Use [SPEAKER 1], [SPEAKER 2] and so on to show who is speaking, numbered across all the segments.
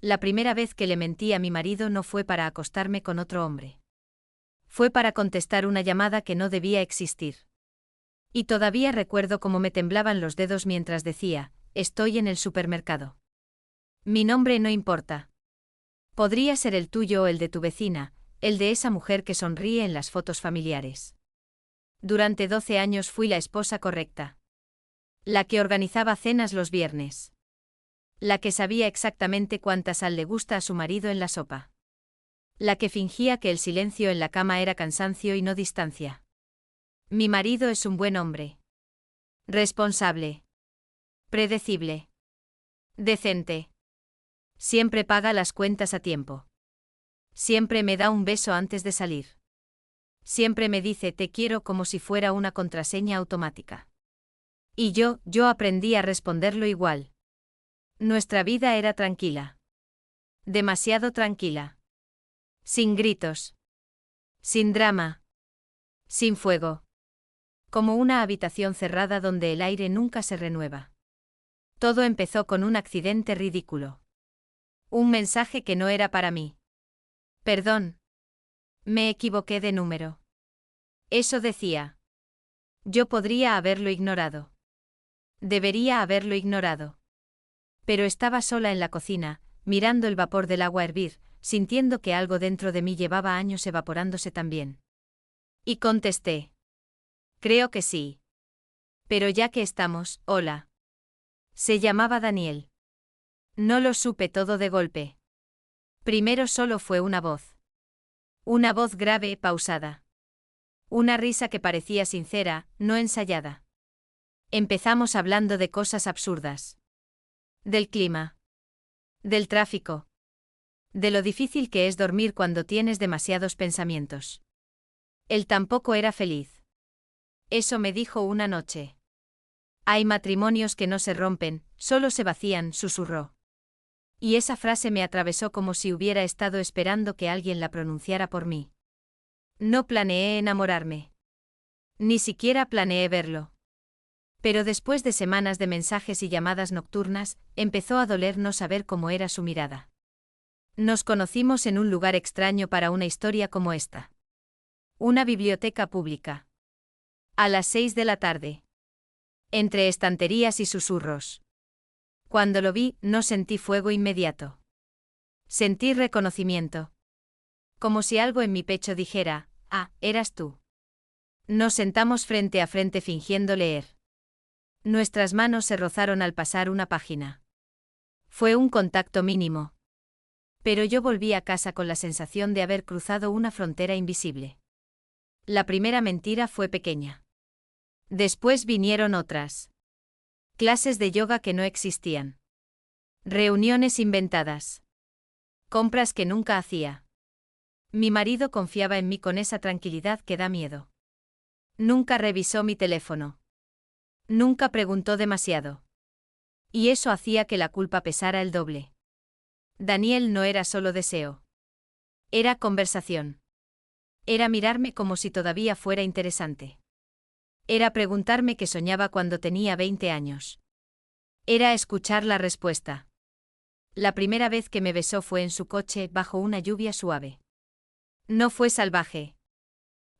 [SPEAKER 1] La primera vez que le mentí a mi marido no fue para acostarme con otro hombre. Fue para contestar una llamada que no debía existir. Y todavía recuerdo cómo me temblaban los dedos mientras decía, estoy en el supermercado. Mi nombre no importa. Podría ser el tuyo o el de tu vecina, el de esa mujer que sonríe en las fotos familiares. Durante 12 años fui la esposa correcta. La que organizaba cenas los viernes. La que sabía exactamente cuánta sal le gusta a su marido en la sopa. La que fingía que el silencio en la cama era cansancio y no distancia. Mi marido es un buen hombre. Responsable. Predecible. Decente. Siempre paga las cuentas a tiempo. Siempre me da un beso antes de salir. Siempre me dice te quiero como si fuera una contraseña automática. Y yo aprendí a responderlo igual. Nuestra vida era tranquila. Demasiado tranquila. Sin gritos. Sin drama. Sin fuego. Como una habitación cerrada donde el aire nunca se renueva. Todo empezó con un accidente ridículo. Un mensaje que no era para mí. Perdón. Me equivoqué de número. Eso decía. Yo podría haberlo ignorado. Debería haberlo ignorado. Pero estaba sola en la cocina, mirando el vapor del agua hervir, sintiendo que algo dentro de mí llevaba años evaporándose también. Y contesté. Creo que sí. Pero ya que estamos, hola. Se llamaba Daniel. No lo supe todo de golpe. Primero solo fue una voz. Una voz grave, pausada. Una risa que parecía sincera, no ensayada. Empezamos hablando de cosas absurdas. Del clima. Del tráfico. De lo difícil que es dormir cuando tienes demasiados pensamientos. Él tampoco era feliz. Eso me dijo una noche. Hay matrimonios que no se rompen, solo se vacían, susurró. Y esa frase me atravesó como si hubiera estado esperando que alguien la pronunciara por mí. No planeé enamorarme. Ni siquiera planeé verlo. Pero después de semanas de mensajes y llamadas nocturnas, empezó a doler no saber cómo era su mirada. Nos conocimos en un lugar extraño para una historia como esta. Una biblioteca pública. A las 6 de la tarde. Entre estanterías y susurros. Cuando lo vi, no sentí fuego inmediato. Sentí reconocimiento. Como si algo en mi pecho dijera, ah, eras tú. Nos sentamos frente a frente fingiendo leer. Nuestras manos se rozaron al pasar una página. Fue un contacto mínimo. Pero yo volví a casa con la sensación de haber cruzado una frontera invisible. La primera mentira fue pequeña. Después vinieron otras. Clases de yoga que no existían. Reuniones inventadas. Compras que nunca hacía. Mi marido confiaba en mí con esa tranquilidad que da miedo. Nunca revisó mi teléfono. Nunca preguntó demasiado. Y eso hacía que la culpa pesara el doble. Daniel no era solo deseo. Era conversación. Era mirarme como si todavía fuera interesante. Era preguntarme qué soñaba cuando tenía 20 años. Era escuchar la respuesta. La primera vez que me besó fue en su coche bajo una lluvia suave. No fue salvaje.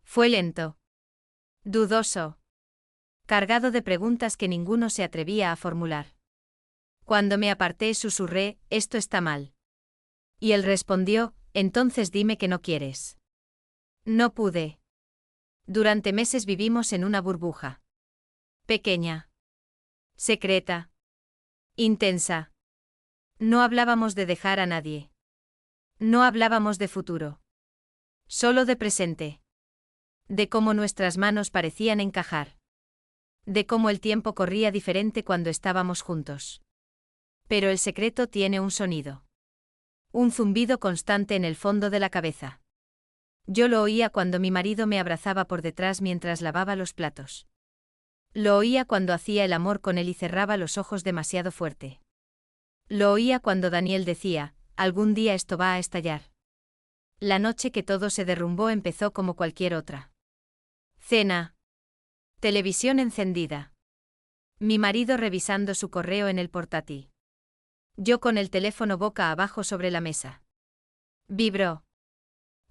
[SPEAKER 1] Fue lento. Dudoso. Cargado de preguntas que ninguno se atrevía a formular. Cuando me aparté susurré, esto está mal. Y él respondió, entonces dime que no quieres. No pude. Durante meses vivimos en una burbuja. Pequeña. Secreta. Intensa. No hablábamos de dejar a nadie. No hablábamos de futuro. Solo de presente. De cómo nuestras manos parecían encajar. De cómo el tiempo corría diferente cuando estábamos juntos. Pero el secreto tiene un sonido. Un zumbido constante en el fondo de la cabeza. Yo lo oía cuando mi marido me abrazaba por detrás mientras lavaba los platos. Lo oía cuando hacía el amor con él y cerraba los ojos demasiado fuerte. Lo oía cuando Daniel decía, algún día esto va a estallar. La noche que todo se derrumbó empezó como cualquier otra. Cena. Televisión encendida. Mi marido revisando su correo en el portátil. Yo con el teléfono boca abajo sobre la mesa. Vibró.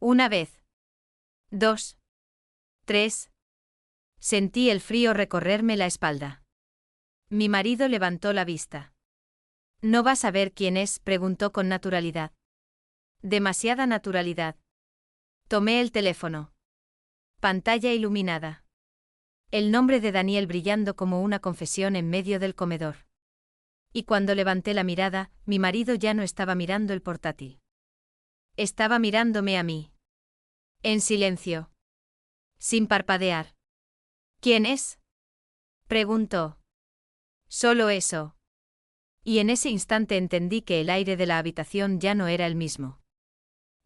[SPEAKER 1] Una vez. 2. 3. Sentí el frío recorrerme la espalda. Mi marido levantó la vista. ¿No vas a ver quién es?, preguntó con naturalidad. Demasiada naturalidad. Tomé el teléfono. Pantalla iluminada. El nombre de Daniel brillando como una confesión en medio del comedor. Y cuando levanté la mirada, mi marido ya no estaba mirando el portátil. Estaba mirándome a mí. En silencio. Sin parpadear. ¿Quién es?, preguntó. Solo eso. Y en ese instante entendí que el aire de la habitación ya no era el mismo.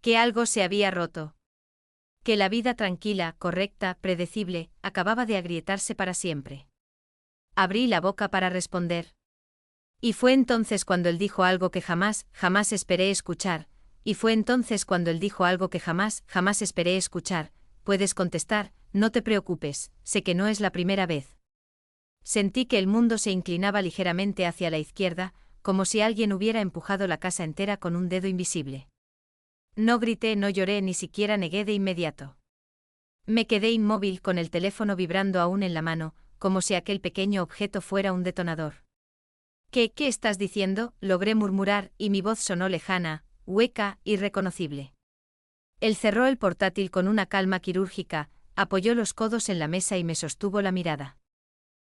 [SPEAKER 1] Que algo se había roto. Que la vida tranquila, correcta, predecible, acababa de agrietarse para siempre. Abrí la boca para responder. Y fue entonces cuando él dijo algo que jamás esperé escuchar, y fue entonces cuando él dijo algo que jamás esperé escuchar: puedes contestar, no te preocupes, sé que no es la primera vez. Sentí que el mundo se inclinaba ligeramente hacia la izquierda, como si alguien hubiera empujado la casa entera con un dedo invisible. No grité, no lloré, ni siquiera negué de inmediato. Me quedé inmóvil con el teléfono vibrando aún en la mano, como si aquel pequeño objeto fuera un detonador. ¿Qué estás diciendo?, logré murmurar, y mi voz sonó lejana, hueca, irreconocible. Él cerró el portátil con una calma quirúrgica, apoyó los codos en la mesa y me sostuvo la mirada.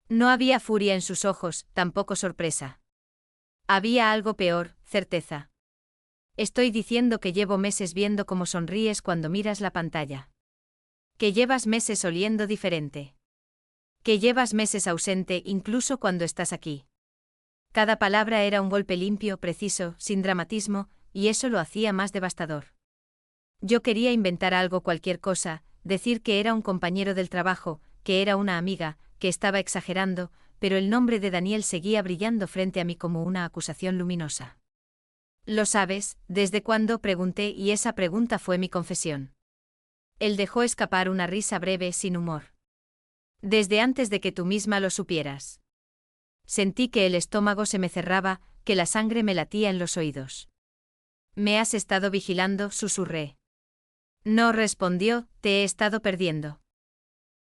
[SPEAKER 1] No había furia en sus ojos, tampoco sorpresa. Había algo peor, certeza. Estoy diciendo que llevo meses viendo cómo sonríes cuando miras la pantalla. Que llevas meses oliendo diferente. Que llevas meses ausente incluso cuando estás aquí. Cada palabra era un golpe limpio, preciso, sin dramatismo, y eso lo hacía más devastador. Yo quería inventar algo, cualquier cosa, decir que era un compañero del trabajo, que era una amiga, que estaba exagerando, pero el nombre de Daniel seguía brillando frente a mí como una acusación luminosa. ¿Lo sabes, desde cuándo?, pregunté, y esa pregunta fue mi confesión. Él dejó escapar una risa breve, sin humor. Desde antes de que tú misma lo supieras. Sentí que el estómago se me cerraba, que la sangre me latía en los oídos. ¿Me has estado vigilando?, susurré. No respondió, te he estado perdiendo.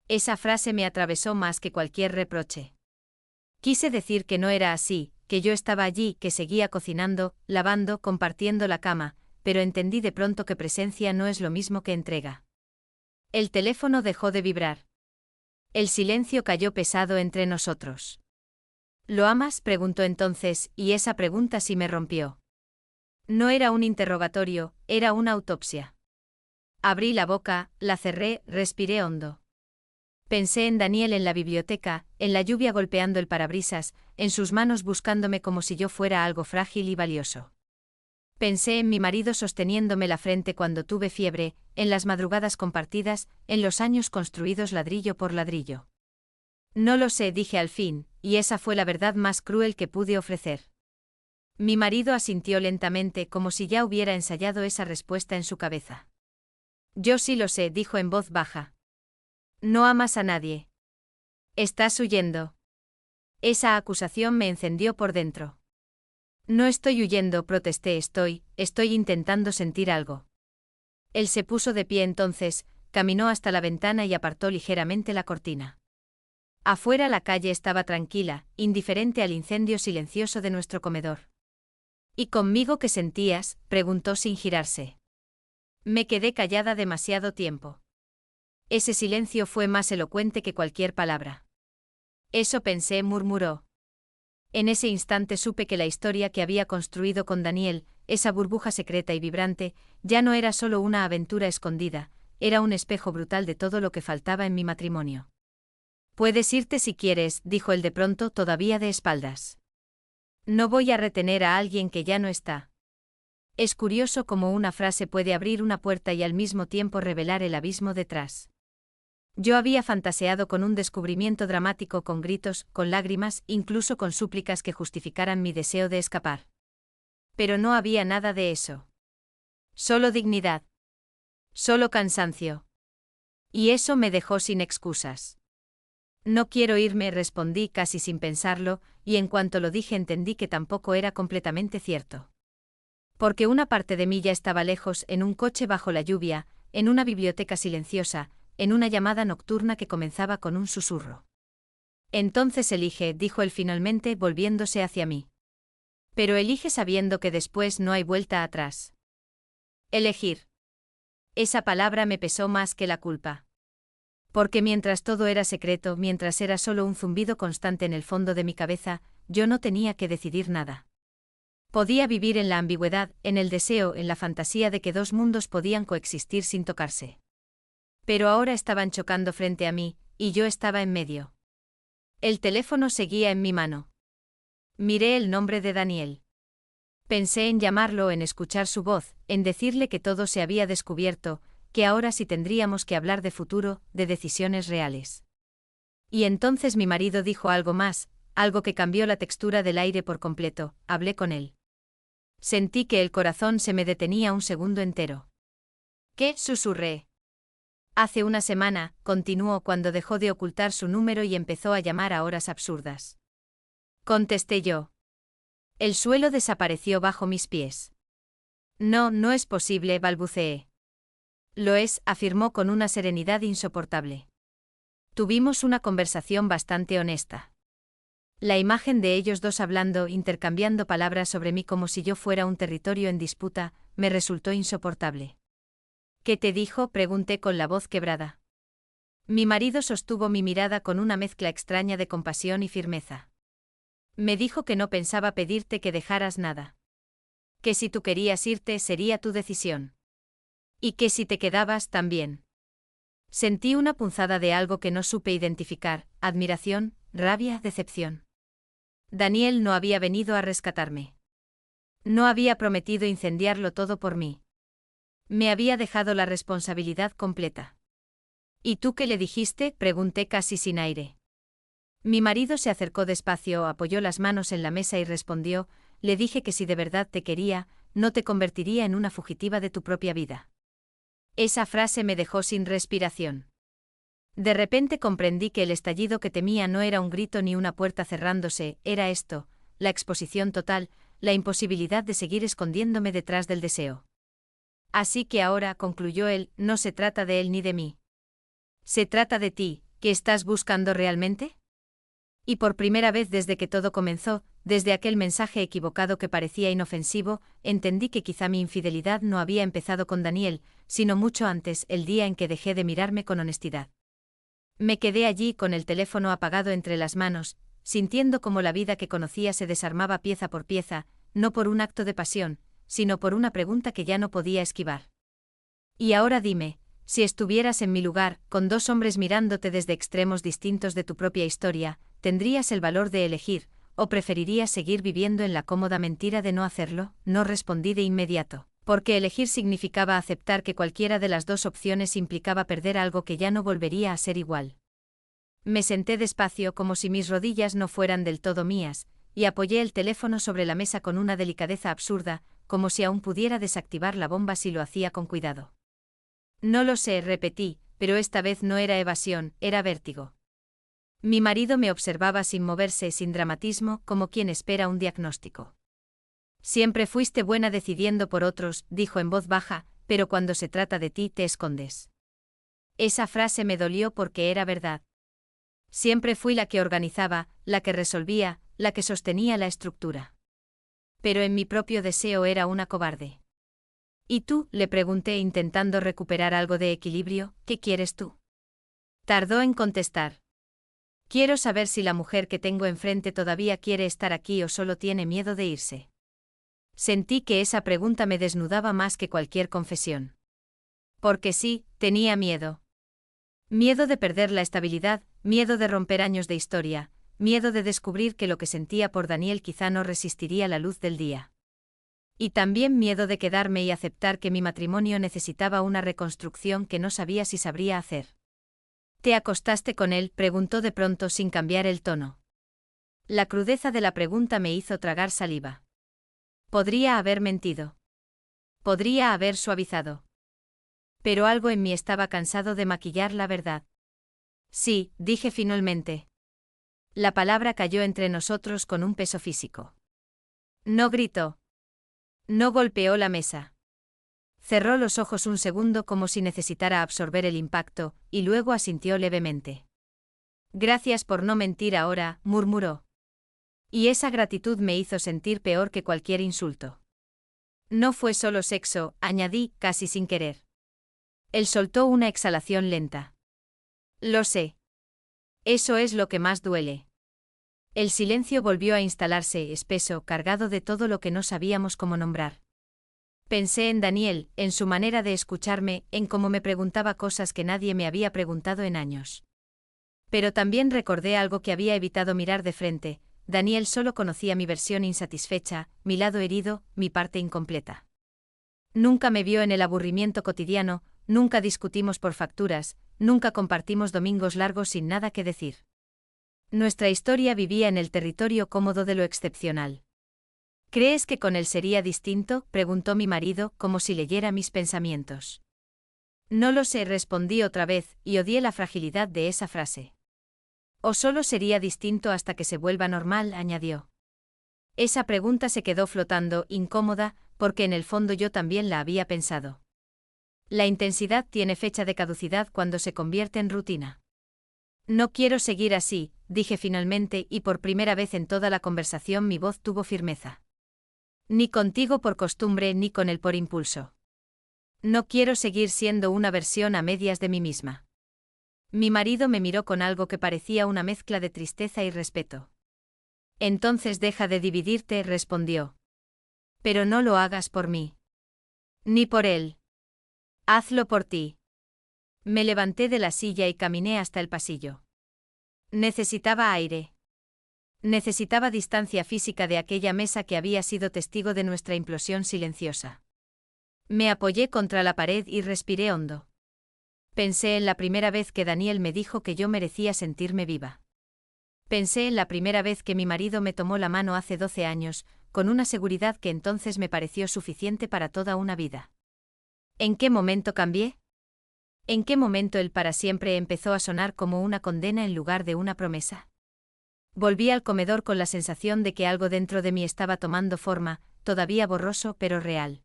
[SPEAKER 1] Esa frase me atravesó más que cualquier reproche. Quise decir que no era así, que yo estaba allí, que seguía cocinando, lavando, compartiendo la cama, pero entendí de pronto que presencia no es lo mismo que entrega. El teléfono dejó de vibrar. El silencio cayó pesado entre nosotros. ¿Lo amas?, preguntó entonces, y esa pregunta sí me rompió. No era un interrogatorio, era una autopsia. Abrí la boca, la cerré, respiré hondo. Pensé en Daniel en la biblioteca, en la lluvia golpeando el parabrisas, en sus manos buscándome como si yo fuera algo frágil y valioso. Pensé en mi marido sosteniéndome la frente cuando tuve fiebre, en las madrugadas compartidas, en los años construidos ladrillo por ladrillo. No lo sé, dije al fin, y esa fue la verdad más cruel que pude ofrecer. Mi marido asintió lentamente, como si ya hubiera ensayado esa respuesta en su cabeza. Yo sí lo sé, dijo en voz baja. No amas a nadie. Estás huyendo. Esa acusación me encendió por dentro. No estoy huyendo, protesté, estoy intentando sentir algo. Él se puso de pie entonces, caminó hasta la ventana y apartó ligeramente la cortina. Afuera la calle estaba tranquila, indiferente al incendio silencioso de nuestro comedor. ¿Y conmigo qué sentías?, preguntó sin girarse. Me quedé callada demasiado tiempo. Ese silencio fue más elocuente que cualquier palabra. Eso pensé, murmuró. En ese instante supe que la historia que había construido con Daniel, esa burbuja secreta y vibrante, ya no era solo una aventura escondida, era un espejo brutal de todo lo que faltaba en mi matrimonio. Puedes irte si quieres, dijo él de pronto, todavía de espaldas. No voy a retener a alguien que ya no está. Es curioso cómo una frase puede abrir una puerta y al mismo tiempo revelar el abismo detrás. Yo había fantaseado con un descubrimiento dramático, con gritos, con lágrimas, incluso con súplicas que justificaran mi deseo de escapar. Pero no había nada de eso. Solo dignidad. Solo cansancio. Y eso me dejó sin excusas. No quiero irme, respondí casi sin pensarlo, y en cuanto lo dije entendí que tampoco era completamente cierto. Porque una parte de mí ya estaba lejos, en un coche bajo la lluvia, en una biblioteca silenciosa, en una llamada nocturna que comenzaba con un susurro. Entonces elige, dijo él finalmente, volviéndose hacia mí. Pero elige sabiendo que después no hay vuelta atrás. Elegir. Esa palabra me pesó más que la culpa. Porque mientras todo era secreto, mientras era solo un zumbido constante en el fondo de mi cabeza, yo no tenía que decidir nada. Podía vivir en la ambigüedad, en el deseo, en la fantasía de que dos mundos podían coexistir sin tocarse. Pero ahora estaban chocando frente a mí, y yo estaba en medio. El teléfono seguía en mi mano. Miré el nombre de Daniel. Pensé en llamarlo, en escuchar su voz, en decirle que todo se había descubierto, que ahora sí tendríamos que hablar de futuro, de decisiones reales. Y entonces mi marido dijo algo más, algo que cambió la textura del aire por completo. Hablé con él. Sentí que el corazón se me detenía un segundo entero. ¿Qué? Susurré. Hace una semana, continuó cuando dejó de ocultar su número y empezó a llamar a horas absurdas. Contesté yo. El suelo desapareció bajo mis pies. No, no es posible, balbuceé. Lo es, afirmó con una serenidad insoportable. Tuvimos una conversación bastante honesta. La imagen de ellos dos hablando, intercambiando palabras sobre mí como si yo fuera un territorio en disputa, me resultó insoportable. ¿Qué te dijo?, pregunté con la voz quebrada. Mi marido sostuvo mi mirada con una mezcla extraña de compasión y firmeza. Me dijo que no pensaba pedirte que dejaras nada. Que si tú querías irte sería tu decisión. Y que si te quedabas también. Sentí una punzada de algo que no supe identificar, admiración, rabia, decepción. Daniel no había venido a rescatarme. No había prometido incendiarlo todo por mí. Me había dejado la responsabilidad completa. ¿Y tú qué le dijiste?, pregunté casi sin aire. Mi marido se acercó despacio, apoyó las manos en la mesa y respondió, le dije que si de verdad te quería, no te convertiría en una fugitiva de tu propia vida. Esa frase me dejó sin respiración. De repente comprendí que el estallido que temía no era un grito ni una puerta cerrándose, era esto, la exposición total, la imposibilidad de seguir escondiéndome detrás del deseo. Así que ahora, concluyó él, no se trata de él ni de mí. Se trata de ti, ¿qué estás buscando realmente? Y por primera vez desde que todo comenzó, desde aquel mensaje equivocado que parecía inofensivo, entendí que quizá mi infidelidad no había empezado con Daniel, sino mucho antes, el día en que dejé de mirarme con honestidad. Me quedé allí con el teléfono apagado entre las manos, sintiendo cómo la vida que conocía se desarmaba pieza por pieza, no por un acto de pasión, sino por una pregunta que ya no podía esquivar. Y ahora dime, si estuvieras en mi lugar, con dos hombres mirándote desde extremos distintos de tu propia historia, ¿tendrías el valor de elegir, o preferirías seguir viviendo en la cómoda mentira de no hacerlo? No respondí de inmediato, porque elegir significaba aceptar que cualquiera de las dos opciones implicaba perder algo que ya no volvería a ser igual. Me senté despacio como si mis rodillas no fueran del todo mías, y apoyé el teléfono sobre la mesa con una delicadeza absurda, como si aún pudiera desactivar la bomba si lo hacía con cuidado. No lo sé, repetí, pero esta vez no era evasión, era vértigo. Mi marido me observaba sin moverse, sin dramatismo, como quien espera un diagnóstico. Siempre fuiste buena decidiendo por otros, dijo en voz baja, pero cuando se trata de ti te escondes. Esa frase me dolió porque era verdad. Siempre fui la que organizaba, la que resolvía, la que sostenía la estructura. Pero en mi propio deseo era una cobarde. ¿Y tú?, le pregunté intentando recuperar algo de equilibrio, ¿qué quieres tú? Tardó en contestar. Quiero saber si la mujer que tengo enfrente todavía quiere estar aquí o solo tiene miedo de irse. Sentí que esa pregunta me desnudaba más que cualquier confesión. Porque sí, tenía miedo. Miedo de perder la estabilidad, miedo de romper años de historia, miedo de descubrir que lo que sentía por Daniel quizá no resistiría la luz del día. Y también miedo de quedarme y aceptar que mi matrimonio necesitaba una reconstrucción que no sabía si sabría hacer. ¿Te acostaste con él?, preguntó de pronto sin cambiar el tono. La crudeza de la pregunta me hizo tragar saliva. Podría haber mentido. Podría haber suavizado. Pero algo en mí estaba cansado de maquillar la verdad. Sí, dije finalmente. La palabra cayó entre nosotros con un peso físico. No gritó. No golpeó la mesa. Cerró los ojos un segundo como si necesitara absorber el impacto, y luego asintió levemente. Gracias por no mentir ahora, murmuró. Y esa gratitud me hizo sentir peor que cualquier insulto. No fue solo sexo, añadí, casi sin querer. Él soltó una exhalación lenta. Lo sé. Eso es lo que más duele. El silencio volvió a instalarse, espeso, cargado de todo lo que no sabíamos cómo nombrar. Pensé en Daniel, en su manera de escucharme, en cómo me preguntaba cosas que nadie me había preguntado en años. Pero también recordé algo que había evitado mirar de frente. Daniel solo conocía mi versión insatisfecha, mi lado herido, mi parte incompleta. Nunca me vio en el aburrimiento cotidiano, nunca discutimos por facturas, nunca compartimos domingos largos sin nada que decir. Nuestra historia vivía en el territorio cómodo de lo excepcional. ¿Crees que con él sería distinto?, preguntó mi marido, como si leyera mis pensamientos. No lo sé, respondí otra vez, y odié la fragilidad de esa frase. ¿O solo sería distinto hasta que se vuelva normal?, añadió. Esa pregunta se quedó flotando, incómoda, porque en el fondo yo también la había pensado. La intensidad tiene fecha de caducidad cuando se convierte en rutina. No quiero seguir así, dije finalmente, y por primera vez en toda la conversación mi voz tuvo firmeza. Ni contigo por costumbre ni con él por impulso. No quiero seguir siendo una versión a medias de mí misma. Mi marido me miró con algo que parecía una mezcla de tristeza y respeto. Entonces deja de dividirte, respondió. Pero no lo hagas por mí. Ni por él. Hazlo por ti. Me levanté de la silla y caminé hasta el pasillo. Necesitaba aire. Necesitaba distancia física de aquella mesa que había sido testigo de nuestra implosión silenciosa. Me apoyé contra la pared y respiré hondo. Pensé en la primera vez que Daniel me dijo que yo merecía sentirme viva. Pensé en la primera vez que mi marido me tomó la mano hace 12 años, con una seguridad que entonces me pareció suficiente para toda una vida. ¿En qué momento cambié? ¿En qué momento el para siempre empezó a sonar como una condena en lugar de una promesa? Volví al comedor con la sensación de que algo dentro de mí estaba tomando forma, todavía borroso pero real.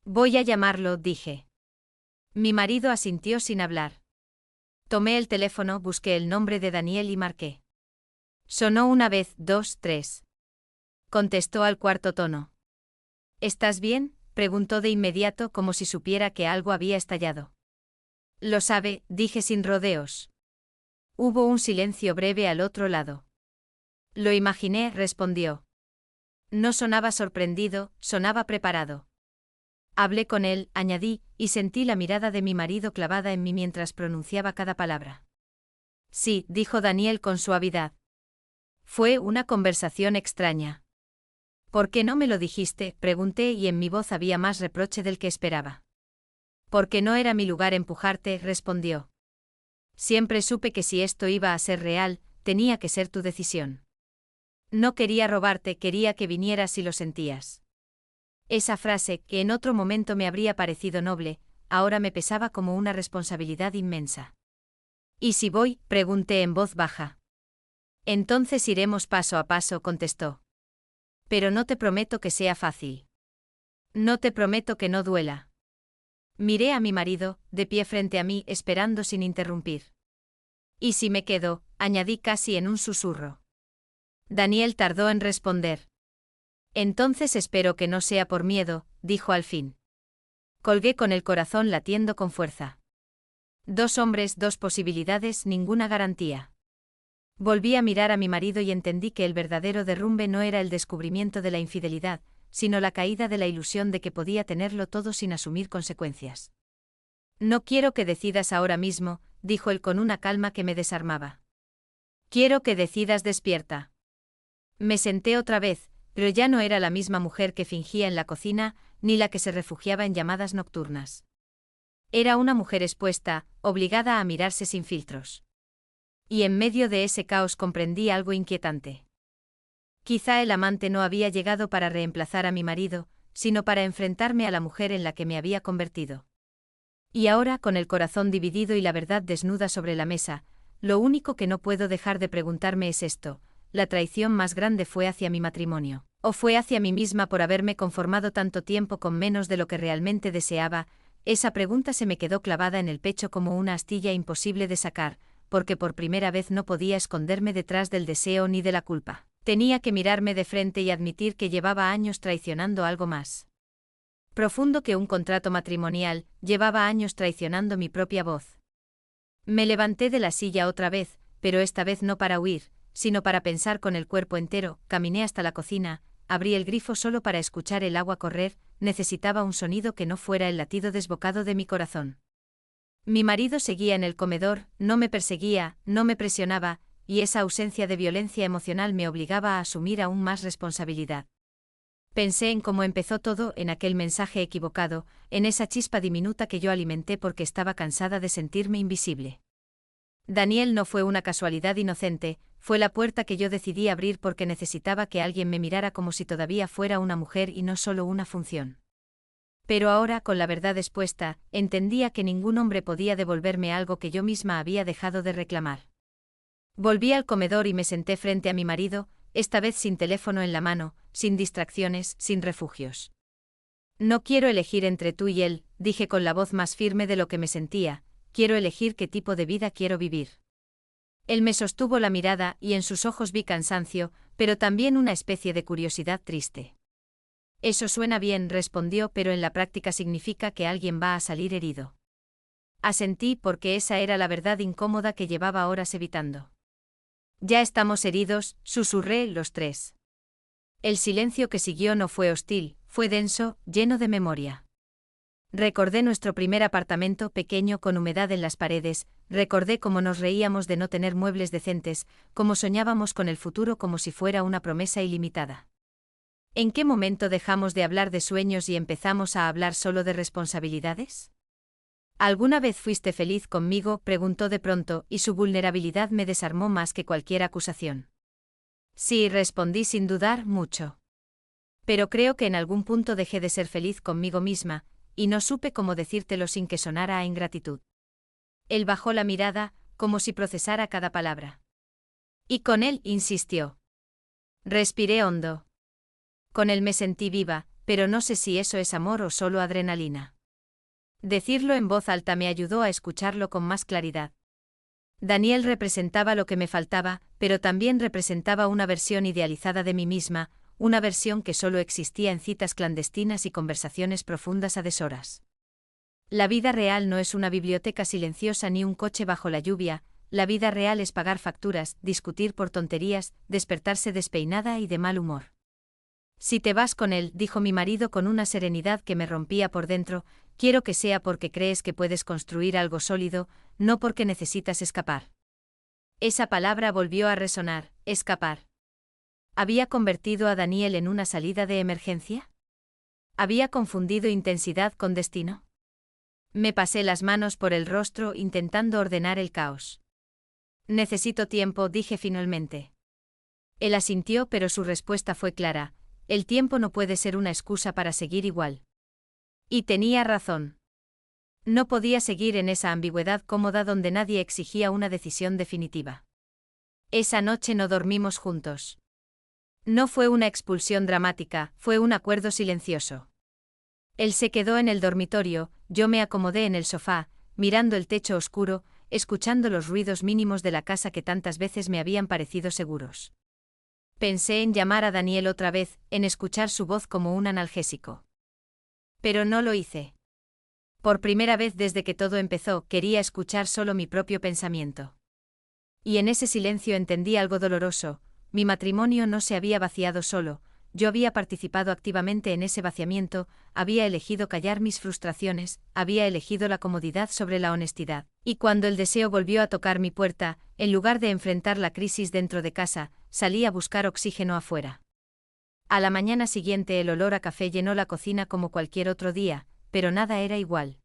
[SPEAKER 1] Voy a llamarlo, dije. Mi marido asintió sin hablar. Tomé el teléfono, busqué el nombre de Daniel y marqué. Sonó una vez, 2, 3. Contestó al cuarto tono. ¿Estás bien?, preguntó de inmediato como si supiera que algo había estallado. Lo sabe, dije sin rodeos. Hubo un silencio breve al otro lado. Lo imaginé, respondió. No sonaba sorprendido, sonaba preparado. Hablé con él, añadí, y sentí la mirada de mi marido clavada en mí mientras pronunciaba cada palabra. Sí, dijo Daniel con suavidad. Fue una conversación extraña. ¿Por qué no me lo dijiste?, pregunté y en mi voz había más reproche del que esperaba. Porque no era mi lugar empujarte, respondió. Siempre supe que si esto iba a ser real, tenía que ser tu decisión. No quería robarte, quería que vinieras si lo sentías. Esa frase, que en otro momento me habría parecido noble, ahora me pesaba como una responsabilidad inmensa. ¿Y si voy?, pregunté en voz baja. Entonces iremos paso a paso, contestó. Pero no te prometo que sea fácil. No te prometo que no duela. Miré a mi marido, de pie frente a mí, esperando sin interrumpir. ¿Y si me quedo?, añadí casi en un susurro. Daniel tardó en responder. Entonces espero que no sea por miedo, dijo al fin. Colgué con el corazón latiendo con fuerza. 2 hombres, 2 posibilidades, ninguna garantía. Volví a mirar a mi marido y entendí que el verdadero derrumbe no era el descubrimiento de la infidelidad, sino la caída de la ilusión de que podía tenerlo todo sin asumir consecuencias. No quiero que decidas ahora mismo, dijo él con una calma que me desarmaba. Quiero que decidas despierta. Me senté otra vez, pero ya no era la misma mujer que fingía en la cocina, ni la que se refugiaba en llamadas nocturnas. Era una mujer expuesta, obligada a mirarse sin filtros. Y en medio de ese caos comprendí algo inquietante. Quizá el amante no había llegado para reemplazar a mi marido, sino para enfrentarme a la mujer en la que me había convertido. Y ahora, con el corazón dividido y la verdad desnuda sobre la mesa, lo único que no puedo dejar de preguntarme es esto: ¿la traición más grande fue hacia mi matrimonio, o fue hacia mí misma por haberme conformado tanto tiempo con menos de lo que realmente deseaba? Esa pregunta se me quedó clavada en el pecho como una astilla imposible de sacar, porque por primera vez no podía esconderme detrás del deseo ni de la culpa. Tenía que mirarme de frente y admitir que llevaba años traicionando algo más profundo que un contrato matrimonial, llevaba años traicionando mi propia voz. Me levanté de la silla otra vez, pero esta vez no para huir, sino para pensar con el cuerpo entero. Caminé hasta la cocina, abrí el grifo solo para escuchar el agua correr. Necesitaba un sonido que no fuera el latido desbocado de mi corazón. Mi marido seguía en el comedor, no me perseguía, no me presionaba, y esa ausencia de violencia emocional me obligaba a asumir aún más responsabilidad. Pensé en cómo empezó todo, en aquel mensaje equivocado, en esa chispa diminuta que yo alimenté porque estaba cansada de sentirme invisible. Daniel no fue una casualidad inocente, fue la puerta que yo decidí abrir porque necesitaba que alguien me mirara como si todavía fuera una mujer y no solo una función. Pero ahora, con la verdad expuesta, entendía que ningún hombre podía devolverme algo que yo misma había dejado de reclamar. Volví al comedor y me senté frente a mi marido, esta vez sin teléfono en la mano, sin distracciones, sin refugios. No quiero elegir entre tú y él, dije con la voz más firme de lo que me sentía, quiero elegir qué tipo de vida quiero vivir. Él me sostuvo la mirada y en sus ojos vi cansancio, pero también una especie de curiosidad triste. Eso suena bien, respondió, pero en la práctica significa que alguien va a salir herido. Asentí porque esa era la verdad incómoda que llevaba horas evitando. Ya estamos heridos, susurré, los tres. El silencio que siguió no fue hostil, fue denso, lleno de memoria. Recordé nuestro primer apartamento pequeño con humedad en las paredes, recordé cómo nos reíamos de no tener muebles decentes, cómo soñábamos con el futuro como si fuera una promesa ilimitada. ¿En qué momento dejamos de hablar de sueños y empezamos a hablar solo de responsabilidades? ¿Alguna vez fuiste feliz conmigo?, preguntó de pronto, y su vulnerabilidad me desarmó más que cualquier acusación. Sí, respondí sin dudar, mucho. Pero creo que en algún punto dejé de ser feliz conmigo misma, y no supe cómo decírtelo sin que sonara a ingratitud. Él bajó la mirada, como si procesara cada palabra. Y con él, insistió. Respiré hondo. Con él me sentí viva, pero no sé si eso es amor o solo adrenalina. Decirlo en voz alta me ayudó a escucharlo con más claridad. Daniel representaba lo que me faltaba, pero también representaba una versión idealizada de mí misma, una versión que solo existía en citas clandestinas y conversaciones profundas a deshoras. La vida real no es una biblioteca silenciosa ni un coche bajo la lluvia, la vida real es pagar facturas, discutir por tonterías, despertarse despeinada y de mal humor. Si te vas con él, dijo mi marido con una serenidad que me rompía por dentro, quiero que sea porque crees que puedes construir algo sólido, no porque necesitas escapar. Esa palabra volvió a resonar, escapar. ¿Había convertido a Daniel en una salida de emergencia? ¿Había confundido intensidad con destino? Me pasé las manos por el rostro intentando ordenar el caos. Necesito tiempo, dije finalmente. Él asintió, pero su respuesta fue clara. El tiempo no puede ser una excusa para seguir igual. Y tenía razón. No podía seguir en esa ambigüedad cómoda donde nadie exigía una decisión definitiva. Esa noche no dormimos juntos. No fue una expulsión dramática, fue un acuerdo silencioso. Él se quedó en el dormitorio, yo me acomodé en el sofá, mirando el techo oscuro, escuchando los ruidos mínimos de la casa que tantas veces me habían parecido seguros. Pensé en llamar a Daniel otra vez, en escuchar su voz como un analgésico. Pero no lo hice. Por primera vez desde que todo empezó, quería escuchar solo mi propio pensamiento. Y en ese silencio entendí algo doloroso: mi matrimonio no se había vaciado solo, yo había participado activamente en ese vaciamiento, había elegido callar mis frustraciones, había elegido la comodidad sobre la honestidad. Y cuando el deseo volvió a tocar mi puerta, en lugar de enfrentar la crisis dentro de casa, salí a buscar oxígeno afuera. A la mañana siguiente el olor a café llenó la cocina como cualquier otro día, pero nada era igual.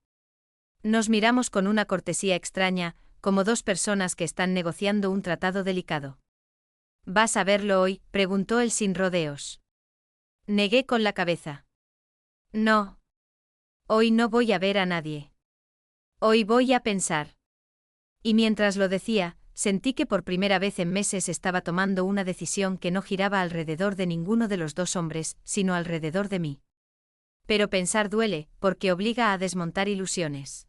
[SPEAKER 1] Nos miramos con una cortesía extraña, como dos personas que están negociando un tratado delicado. ¿Vas a verlo hoy?, preguntó él sin rodeos. Negué con la cabeza. No. Hoy no voy a ver a nadie. Hoy voy a pensar. Y mientras lo decía, sentí que por primera vez en meses estaba tomando una decisión que no giraba alrededor de ninguno de los dos hombres, sino alrededor de mí. Pero pensar duele, porque obliga a desmontar ilusiones.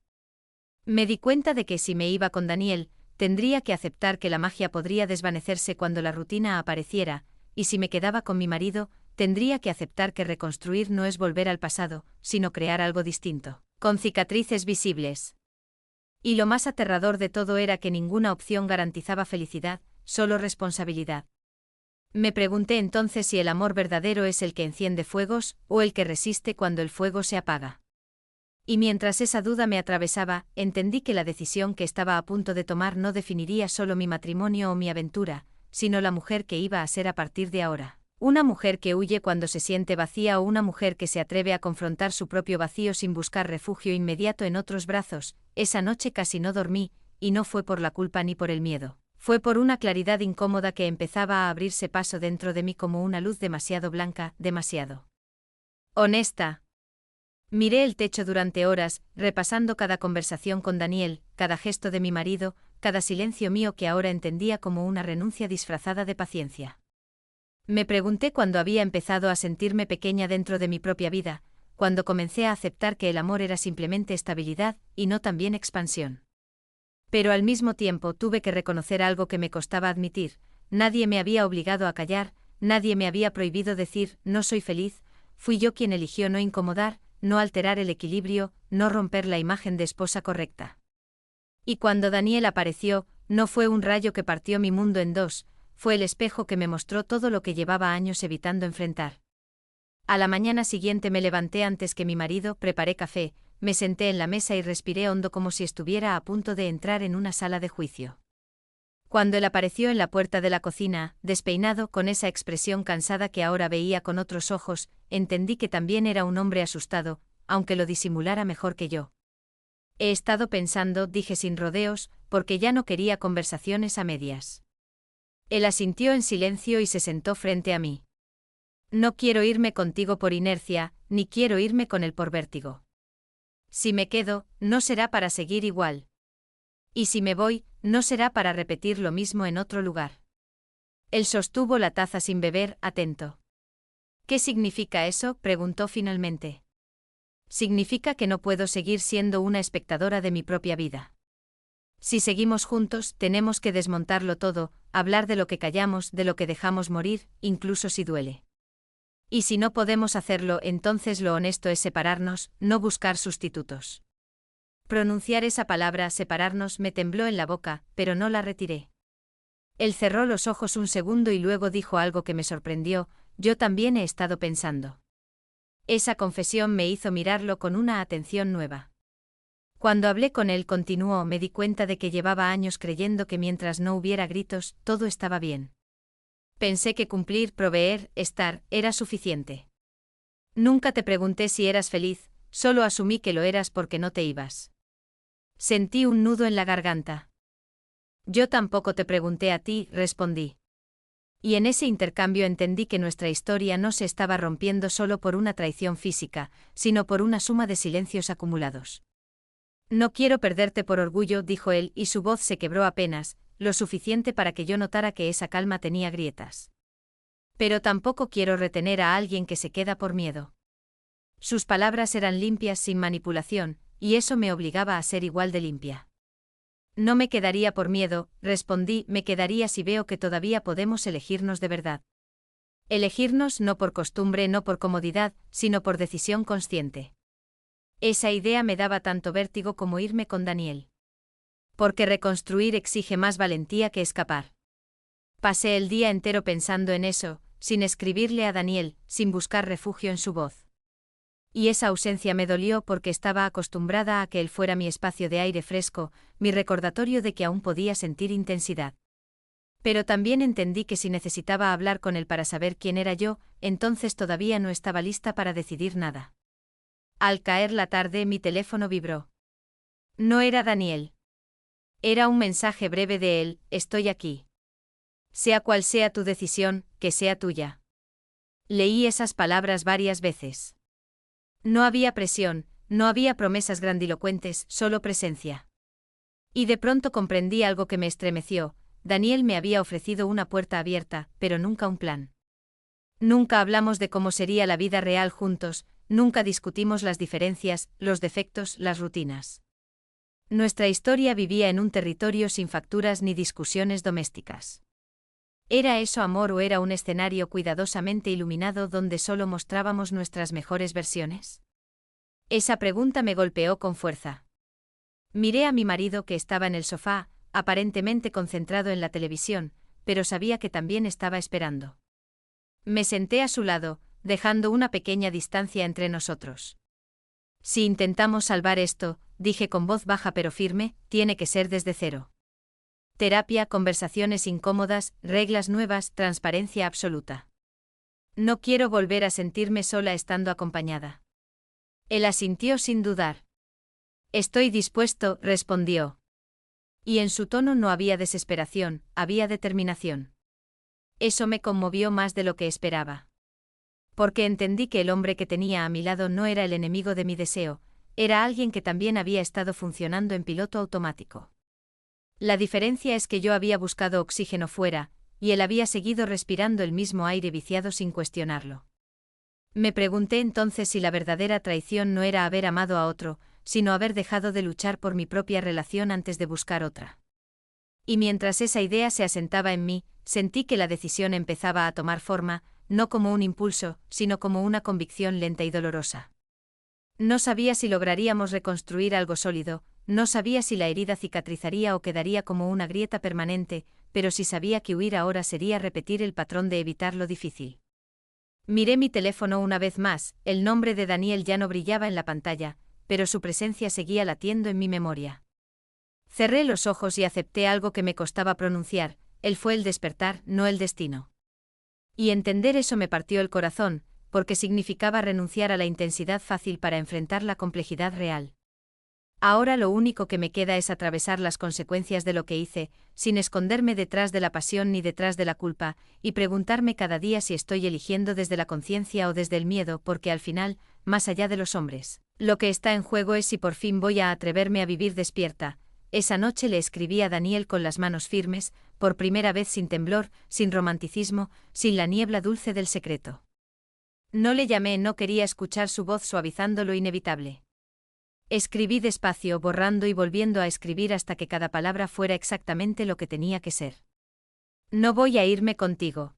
[SPEAKER 1] Me di cuenta de que si me iba con Daniel, tendría que aceptar que la magia podría desvanecerse cuando la rutina apareciera, y si me quedaba con mi marido, tendría que aceptar que reconstruir no es volver al pasado, sino crear algo distinto, con cicatrices visibles. Y lo más aterrador de todo era que ninguna opción garantizaba felicidad, solo responsabilidad. Me pregunté entonces si el amor verdadero es el que enciende fuegos, o el que resiste cuando el fuego se apaga. Y mientras esa duda me atravesaba, entendí que la decisión que estaba a punto de tomar no definiría solo mi matrimonio o mi aventura, sino la mujer que iba a ser a partir de ahora. Una mujer que huye cuando se siente vacía o una mujer que se atreve a confrontar su propio vacío sin buscar refugio inmediato en otros brazos. Esa noche casi no dormí, y no fue por la culpa ni por el miedo. Fue por una claridad incómoda que empezaba a abrirse paso dentro de mí como una luz demasiado blanca, demasiado honesta. Miré el techo durante horas, repasando cada conversación con Daniel, cada gesto de mi marido, cada silencio mío que ahora entendía como una renuncia disfrazada de paciencia. Me pregunté cuándo había empezado a sentirme pequeña dentro de mi propia vida, cuando comencé a aceptar que el amor era simplemente estabilidad, y no también expansión. Pero al mismo tiempo tuve que reconocer algo que me costaba admitir: nadie me había obligado a callar, nadie me había prohibido decir, no soy feliz, fui yo quien eligió no incomodar, no alterar el equilibrio, no romper la imagen de esposa correcta. Y cuando Daniel apareció, no fue un rayo que partió mi mundo en dos, fue el espejo que me mostró todo lo que llevaba años evitando enfrentar. A la mañana siguiente me levanté antes que mi marido, preparé café, me senté en la mesa y respiré hondo como si estuviera a punto de entrar en una sala de juicio. Cuando él apareció en la puerta de la cocina, despeinado, con esa expresión cansada que ahora veía con otros ojos, entendí que también era un hombre asustado, aunque lo disimulara mejor que yo. He estado pensando, dije sin rodeos, porque ya no quería conversaciones a medias. Él asintió en silencio y se sentó frente a mí. No quiero irme contigo por inercia, ni quiero irme con él por vértigo. Si me quedo, no será para seguir igual. Y si me voy, no será para repetir lo mismo en otro lugar. Él sostuvo la taza sin beber, atento. ¿Qué significa eso?, preguntó finalmente. Significa que no puedo seguir siendo una espectadora de mi propia vida. Si seguimos juntos, tenemos que desmontarlo todo, hablar de lo que callamos, de lo que dejamos morir, incluso si duele. Y si no podemos hacerlo, entonces lo honesto es separarnos, no buscar sustitutos. Pronunciar esa palabra, separarnos, me tembló en la boca, pero no la retiré. Él cerró los ojos un segundo y luego dijo algo que me sorprendió: yo también he estado pensando. Esa confesión me hizo mirarlo con una atención nueva. Cuando hablé con él, continuó, me di cuenta de que llevaba años creyendo que mientras no hubiera gritos, todo estaba bien. Pensé que cumplir, proveer, estar, era suficiente. Nunca te pregunté si eras feliz, solo asumí que lo eras porque no te ibas. Sentí un nudo en la garganta. Yo tampoco te pregunté a ti, respondí. Y en ese intercambio entendí que nuestra historia no se estaba rompiendo solo por una traición física, sino por una suma de silencios acumulados. No quiero perderte por orgullo, dijo él, y su voz se quebró apenas, lo suficiente para que yo notara que esa calma tenía grietas. Pero tampoco quiero retener a alguien que se queda por miedo. Sus palabras eran limpias, sin manipulación, y eso me obligaba a ser igual de limpia. No me quedaría por miedo, respondí, me quedaría si veo que todavía podemos elegirnos de verdad. Elegirnos no por costumbre, no por comodidad, sino por decisión consciente. Esa idea me daba tanto vértigo como irme con Daniel. Porque reconstruir exige más valentía que escapar. Pasé el día entero pensando en eso, sin escribirle a Daniel, sin buscar refugio en su voz. Y esa ausencia me dolió porque estaba acostumbrada a que él fuera mi espacio de aire fresco, mi recordatorio de que aún podía sentir intensidad. Pero también entendí que si necesitaba hablar con él para saber quién era yo, entonces todavía no estaba lista para decidir nada. Al caer la tarde, mi teléfono vibró. No era Daniel. Era un mensaje breve de él: estoy aquí. Sea cual sea tu decisión, que sea tuya. Leí esas palabras varias veces. No había presión, no había promesas grandilocuentes, solo presencia. Y de pronto comprendí algo que me estremeció: Daniel me había ofrecido una puerta abierta, pero nunca un plan. Nunca hablamos de cómo sería la vida real juntos, nunca discutimos las diferencias, los defectos, las rutinas. Nuestra historia vivía en un territorio sin facturas ni discusiones domésticas. ¿Era eso amor o era un escenario cuidadosamente iluminado donde solo mostrábamos nuestras mejores versiones? Esa pregunta me golpeó con fuerza. Miré a mi marido, que estaba en el sofá, aparentemente concentrado en la televisión, pero sabía que también estaba esperando. Me senté a su lado, dejando una pequeña distancia entre nosotros. Si intentamos salvar esto, dije con voz baja pero firme, tiene que ser desde cero. Terapia, conversaciones incómodas, reglas nuevas, transparencia absoluta. No quiero volver a sentirme sola estando acompañada. Él asintió sin dudar. Estoy dispuesto, respondió. Y en su tono no había desesperación, había determinación. Eso me conmovió más de lo que esperaba. Porque entendí que el hombre que tenía a mi lado no era el enemigo de mi deseo, era alguien que también había estado funcionando en piloto automático. La diferencia es que yo había buscado oxígeno fuera, y él había seguido respirando el mismo aire viciado sin cuestionarlo. Me pregunté entonces si la verdadera traición no era haber amado a otro, sino haber dejado de luchar por mi propia relación antes de buscar otra. Y mientras esa idea se asentaba en mí, sentí que la decisión empezaba a tomar forma, no como un impulso, sino como una convicción lenta y dolorosa. No sabía si lograríamos reconstruir algo sólido, no sabía si la herida cicatrizaría o quedaría como una grieta permanente, pero sí sabía que huir ahora sería repetir el patrón de evitar lo difícil. Miré mi teléfono una vez más, el nombre de Daniel ya no brillaba en la pantalla, pero su presencia seguía latiendo en mi memoria. Cerré los ojos y acepté algo que me costaba pronunciar: él fue el despertar, no el destino. Y entender eso me partió el corazón, porque significaba renunciar a la intensidad fácil para enfrentar la complejidad real. Ahora lo único que me queda es atravesar las consecuencias de lo que hice, sin esconderme detrás de la pasión ni detrás de la culpa, y preguntarme cada día si estoy eligiendo desde la conciencia o desde el miedo, porque al final, más allá de los hombres, lo que está en juego es si por fin voy a atreverme a vivir despierta. Esa noche le escribí a Daniel con las manos firmes, por primera vez sin temblor, sin romanticismo, sin la niebla dulce del secreto. No le llamé, no quería escuchar su voz suavizando lo inevitable. Escribí despacio, borrando y volviendo a escribir hasta que cada palabra fuera exactamente lo que tenía que ser. No voy a irme contigo.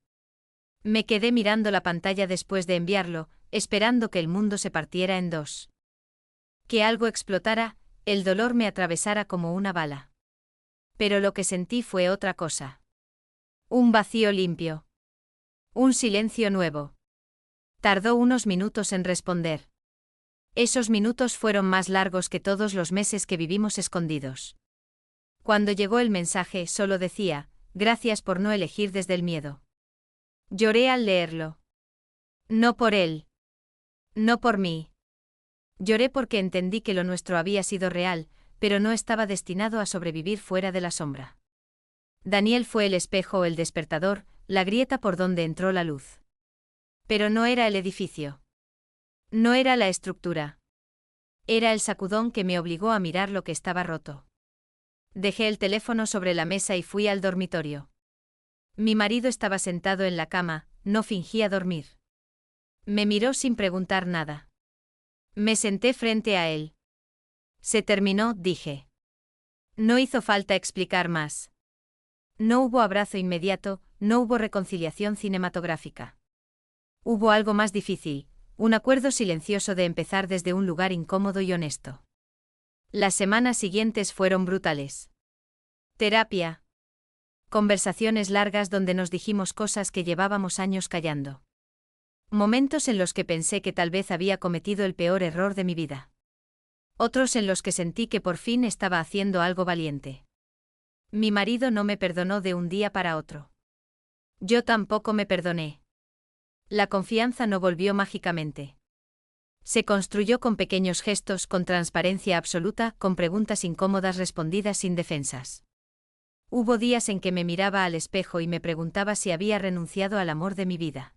[SPEAKER 1] Me quedé mirando la pantalla después de enviarlo, esperando que el mundo se partiera en dos. Que algo explotara, el dolor me atravesara como una bala. Pero lo que sentí fue otra cosa. Un vacío limpio. Un silencio nuevo. Tardó unos minutos en responder. Esos minutos fueron más largos que todos los meses que vivimos escondidos. Cuando llegó el mensaje, solo decía: gracias por no elegir desde el miedo. Lloré al leerlo. No por él. No por mí. Lloré porque entendí que lo nuestro había sido real, pero no estaba destinado a sobrevivir fuera de la sombra. Daniel fue el espejo, el despertador, la grieta por donde entró la luz. Pero no era el edificio. No era la estructura. Era el sacudón que me obligó a mirar lo que estaba roto. Dejé el teléfono sobre la mesa y fui al dormitorio. Mi marido estaba sentado en la cama, no fingía dormir. Me miró sin preguntar nada. Me senté frente a él. Se terminó, dije. No hizo falta explicar más. No hubo abrazo inmediato, no hubo reconciliación cinematográfica. Hubo algo más difícil, un acuerdo silencioso de empezar desde un lugar incómodo y honesto. Las semanas siguientes fueron brutales. Terapia. Conversaciones largas donde nos dijimos cosas que llevábamos años callando. Momentos en los que pensé que tal vez había cometido el peor error de mi vida. Otros en los que sentí que por fin estaba haciendo algo valiente. Mi marido no me perdonó de un día para otro. Yo tampoco me perdoné. La confianza no volvió mágicamente. Se construyó con pequeños gestos, con transparencia absoluta, con preguntas incómodas respondidas sin defensas. Hubo días en que me miraba al espejo y me preguntaba si había renunciado al amor de mi vida.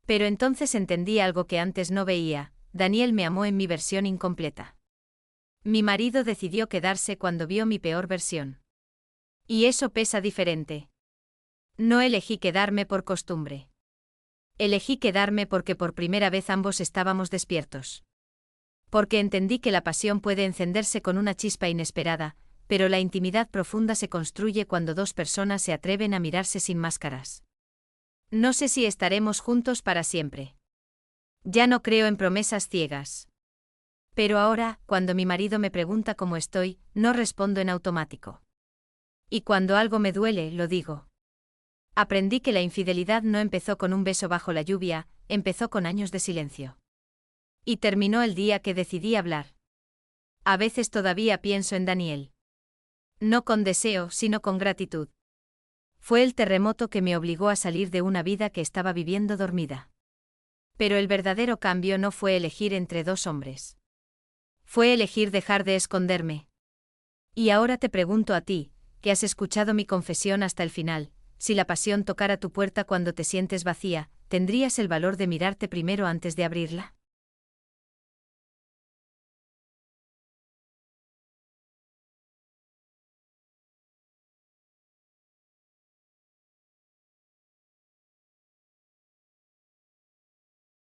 [SPEAKER 1] Pero entonces entendí algo que antes no veía: Daniel me amó en mi versión incompleta. Mi marido decidió quedarse cuando vio mi peor versión. Y eso pesa diferente. No elegí quedarme por costumbre. Elegí quedarme porque por primera vez ambos estábamos despiertos. Porque entendí que la pasión puede encenderse con una chispa inesperada, pero la intimidad profunda se construye cuando dos personas se atreven a mirarse sin máscaras. No sé si estaremos juntos para siempre. Ya no creo en promesas ciegas. Pero ahora, cuando mi marido me pregunta cómo estoy, no respondo en automático. Y cuando algo me duele, lo digo. Aprendí que la infidelidad no empezó con un beso bajo la lluvia, empezó con años de silencio. Y terminó el día que decidí hablar. A veces todavía pienso en Daniel. No con deseo, sino con gratitud. Fue el terremoto que me obligó a salir de una vida que estaba viviendo dormida. Pero el verdadero cambio no fue elegir entre dos hombres. Fue elegir dejar de esconderme. Y ahora te pregunto a ti, que has escuchado mi confesión hasta el final, si la pasión tocara tu puerta cuando te sientes vacía, ¿tendrías el valor de mirarte primero antes de abrirla?